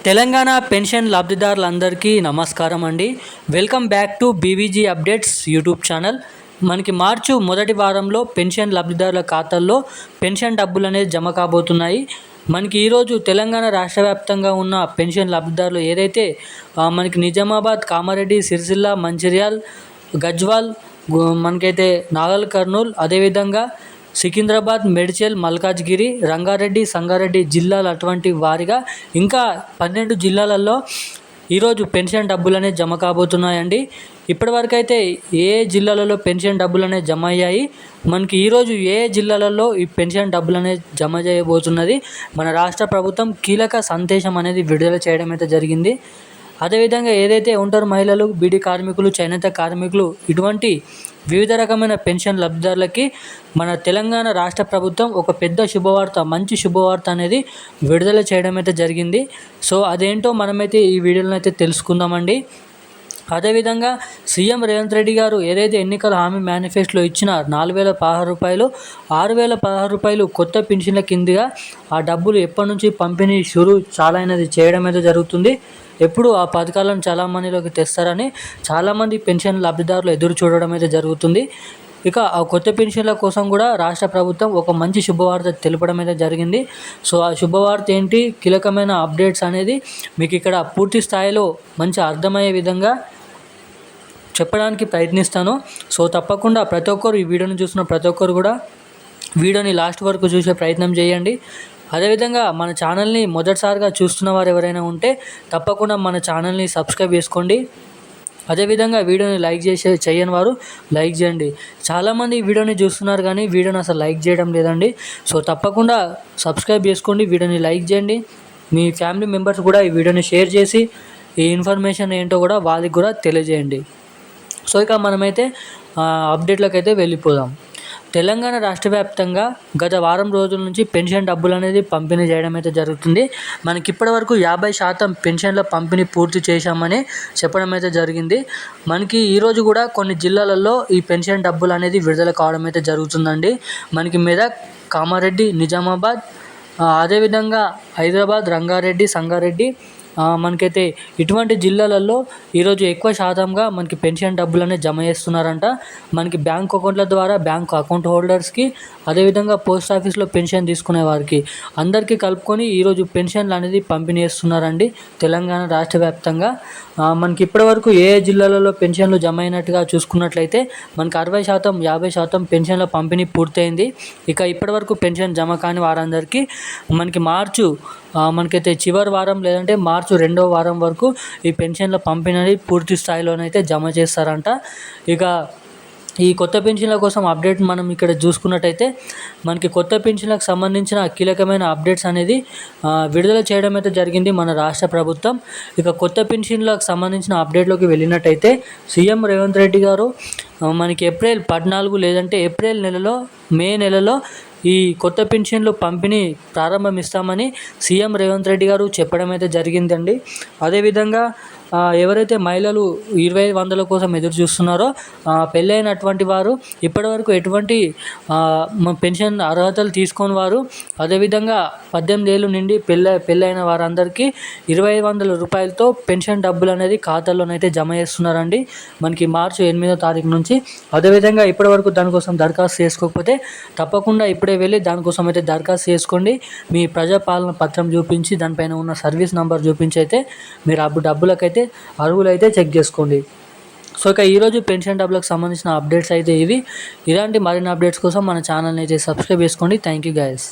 Telangana pension లబ్ధిదారులందరికీ నమస్కారం అండి. Welcome back to BVG updates YouTube channel. మనకి మార్చి మొదటి వారంలో పెన్షన్ లబ్ధిదారుల ఖాతాల్లో పెన్షన్ డబ్బులు అనేది జమ కాబోతున్నాయి. మనకి ఈరోజు తెలంగాణ రాష్ట్ర వ్యాప్తంగా ఉన్న పెన్షన్ లబ్ధిదారులు ఏదైతే మనకి నిజామాబాద్, కామారెడ్డి, సిరిసిల్ల, మంచిర్యాల్, గజ్వాల్, మనకైతే నాగల్ కర్నూల్, అదేవిధంగా సికింద్రాబాద్, మేడ్చల్, మల్కాజ్గిరి, రంగారెడ్డి, సంగారెడ్డి జిల్లాలు అటువంటి వారిగా ఇంకా 12 జిల్లాలలో ఈరోజు పెన్షన్ డబ్బులు అనేది జమ కాబోతున్నాయండి. ఇప్పటివరకు అయితే ఏ జిల్లాలలో పెన్షన్ డబ్బులు అనేది జమ అయ్యాయి, మనకి ఈరోజు ఏ జిల్లాలలో ఈ పెన్షన్ డబ్బులు అనేది జమ చేయబోతున్నది మన రాష్ట్ర ప్రభుత్వం కీలక సందేశం అనేది విడుదల చేయడం అయితే జరిగింది. అదేవిధంగా ఏదైతే ఒంటరి మహిళలు, బీడీ కార్మికులు, చేనేత కార్మికులు ఇటువంటి వివిధ రకమైన పెన్షన్ లబ్ధిదారులకి మన తెలంగాణ రాష్ట్ర ప్రభుత్వం ఒక పెద్ద శుభవార్త, మంచి శుభవార్త అనేది విడుదల చేయడం అయితే జరిగింది. సో అదేంటో మనమైతే ఈ వీడియోలో అయితే తెలుసుకుందామండి. అదేవిధంగా సీఎం రేవంత్ రెడ్డి గారు ఏదైతే ఎన్నికల హామీ మేనిఫెస్టోలో ఇచ్చిన 4,016 రూపాయలు, 6,016 రూపాయలు కొత్త పెన్షన్ల కిందగా ఆ డబ్బులు ఎప్పటి నుంచి పంపిణీ చాలా అనేది చేయడం అయితే జరుగుతుంది. ఎప్పుడు ఆ పథకాలను చాలామందిలోకి తెస్తారని చాలామంది పెన్షన్ లబ్ధిదారులు ఎదురు చూడడం అయితే జరుగుతుంది. ఇక ఆ కొత్త పెన్షన్ల కోసం కూడా రాష్ట్ర ప్రభుత్వం ఒక మంచి శుభవార్త తెలపడం అయితే జరిగింది. సో ఆ శుభవార్త ఏంటి, కీలకమైన అప్డేట్స్ అనేది మీకు ఇక్కడ పూర్తి స్థాయిలో మంచి అర్థమయ్యే విధంగా చెప్పడానికి ప్రయత్నిస్తాను. సో తప్పకుండా ప్రతి ఒక్కరు ఈ వీడియోని చూసిన ప్రతి ఒక్కరు కూడా వీడియోని లాస్ట్ వరకు చూసే ప్రయత్నం చేయండి. అదేవిధంగా మన ఛానల్ని మొదటిసారిగా చూస్తున్న వారు ఎవరైనా ఉంటే తప్పకుండా మన ఛానల్ని సబ్స్క్రైబ్ చేసుకోండి. అదేవిధంగా వీడియోని లైక్ చేయని వారు లైక్ చేయండి. చాలామంది వీడియోని చూస్తున్నారు కానీ వీడియోని అసలు లైక్ చేయడం లేదండి. సో తప్పకుండా సబ్స్క్రైబ్ చేసుకోండి, వీడియోని లైక్ చేయండి. మీ ఫ్యామిలీ మెంబర్స్ కూడా ఈ వీడియోని షేర్ చేసి ఈ ఇన్ఫర్మేషన్ ఏంటో కూడా వాళ్ళకి కూడా తెలియజేయండి. సో ఇక మనమైతే అప్డేట్లోకి అయితే వెళ్ళిపోదాం. తెలంగాణ రాష్ట్ర వ్యాప్తంగా గత వారం రోజుల నుంచి పెన్షన్ డబ్బులు అనేది పంపిణీ చేయడం అయితే జరుగుతుంది. మనకి ఇప్పటివరకు 50% పెన్షన్ల పంపిణీ పూర్తి చేశామని చెప్పడం అయితే జరిగింది. మనకి ఈరోజు కూడా కొన్ని జిల్లాలలో ఈ పెన్షన్ డబ్బులు అనేది విడుదల కావడం అయితే జరుగుతుందండి. మనకి మెదక్, కామారెడ్డి, నిజామాబాద్, అదేవిధంగా హైదరాబాద్, రంగారెడ్డి, సంగారెడ్డి, మనకైతే ఇటువంటి జిల్లాలలో ఈరోజు ఎక్కువ శాతంగా మనకి పెన్షన్ డబ్బులు అనేది జమ చేస్తున్నారంట. మనకి బ్యాంక్ అకౌంట్ల ద్వారా బ్యాంక్ అకౌంట్ హోల్డర్స్కి, అదేవిధంగా పోస్ట్ ఆఫీస్లో పెన్షన్ తీసుకునే వారికి అందరికీ కలుపుకొని ఈరోజు పెన్షన్లు అనేది పంపిణీ చేస్తున్నారండి తెలంగాణ రాష్ట్ర వ్యాప్తంగా. మనకి ఇప్పటివరకు ఏ జిల్లాలలో పెన్షన్లు జమ అయినట్టుగా చూసుకున్నట్లయితే మనకి 60%, 50% పెన్షన్ల పంపిణీ పూర్తయింది. ఇక ఇప్పటివరకు పెన్షన్ జమ కాని వారందరికీ మనకి మనకైతే చివరి వారం లేదంటే మార్చి 2వ వారం వరకు ఈ పెన్షన్ల పంపిణీ పూర్తి స్థాయిలోనైతే జమ చేస్తారంట. ఇక ఈ కొత్త పెన్షన్ల కోసం అప్డేట్ మనం ఇక్కడ చూసుకున్నట్టయితే మనకి కొత్త పెన్షన్లకు సంబంధించిన కీలకమైన అప్డేట్స్ అనేది విడుదల చేయడం అయితే జరిగింది మన రాష్ట్ర ప్రభుత్వం. ఇక కొత్త పెన్షన్లకు సంబంధించిన అప్డేట్లోకి వెళ్ళినట్టయితే సీఎం రేవంత్ రెడ్డి గారు మనకి ఏప్రిల్ 14 లేదంటే ఏప్రిల్ నెలలో, మే నెలలో ఈ కొత్త పెన్షన్లు పంపిణీ ప్రారంభమిస్తామని సీఎం రేవంత్ రెడ్డి గారు చెప్పడం అయితే జరిగిందండి. అదేవిధంగా ఎవరైతే మహిళలు 2500 కోసం ఎదురు చూస్తున్నారో పెళ్ళైనటువంటి వారు, ఇప్పటివరకు ఎటువంటి పెన్షన్ అర్హతలు తీసుకొని వారు, అదేవిధంగా 18 ఏళ్ళు నుండి పెళ్ళైన వారందరికీ 2500 రూపాయలతో పెన్షన్ డబ్బులు అనేది ఖాతాల్లోనైతే జమ చేస్తున్నారండి మనకి మార్చి 8వ తారీఖు నుంచి. అదేవిధంగా ఇప్పటివరకు దానికోసం దరఖాస్తు చేసుకోకపోతే తప్పకుండా ఇప్పుడే వెళ్ళి దానికోసం అయితే దరఖాస్తు చేసుకోండి. మీ ప్రజాపాలన పత్రం చూపించి దానిపైన ఉన్న సర్వీస్ నెంబర్ చూపించి అయితే మీరు డబ్బులకైతే అర్హులైతే చెక్ చేసుకోండి. సో ఇక ఈరోజు పెన్షన్ డబ్బులకు సంబంధించిన అప్డేట్స్ అయితే ఇవి. ఇలాంటి మరిన్ని అప్డేట్స్ కోసం మన ఛానల్ని అయితే సబ్స్క్రైబ్ చేసుకోండి. Thank you guys.